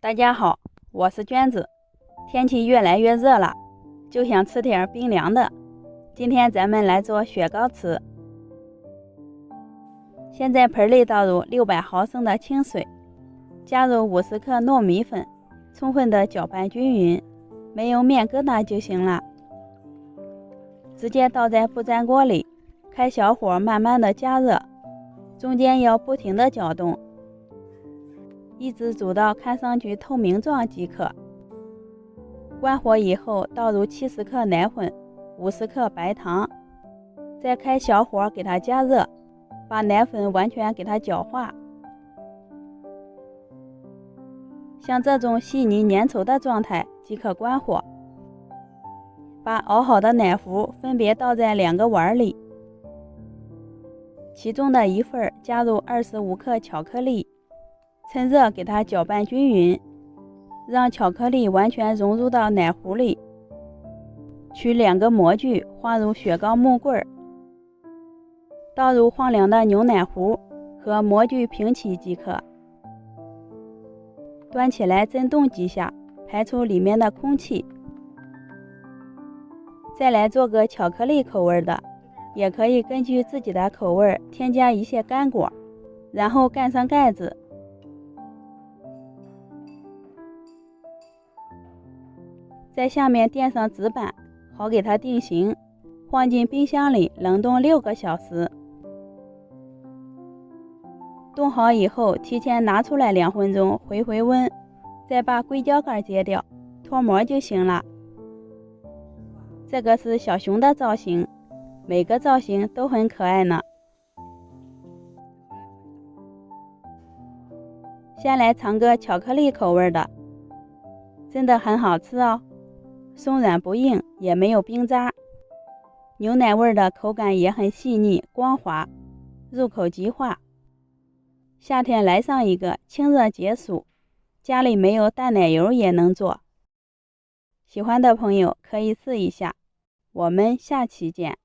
大家好，我是娟子。天气越来越热了，就想吃点冰凉的。今天咱们来做雪糕吃。先在盆里倒入600毫升的清水，加入50克糯米粉，充分的搅拌均匀，没有面疙瘩就行了。直接倒在不粘锅里，开小火慢慢的加热，中间要不停的搅动，一直煮到看上去透明状即可。关火以后，倒入70克奶粉、50克白糖，再开小火给它加热，把奶粉完全给它搅化。像这种细腻粘稠的状态即可关火。把熬好的奶糊分别倒在2个碗里，其中的一份加入25克巧克力，趁热给它搅拌均匀，让巧克力完全融入到奶糊里。取2个模具放入雪糕木棍，倒入放凉的牛奶糊，和模具平起即可。端起来震动几下，排出里面的空气。再来做个巧克力口味的，也可以根据自己的口味添加一些干果，然后盖上盖子。在下面垫上纸板，好给它定型，放进冰箱里冷冻6个小时。冻好以后，提前拿出来2分钟回温，再把硅胶盖揭掉，脱模就行了。这个是小熊的造型，每个造型都很可爱呢。先来尝个巧克力口味的，真的很好吃哦，松软不硬，也没有冰渣。牛奶味的口感也很细腻光滑，入口即化。夏天来上一个，清热解暑，家里没有淡奶油也能做。喜欢的朋友可以试一下。我们下期见。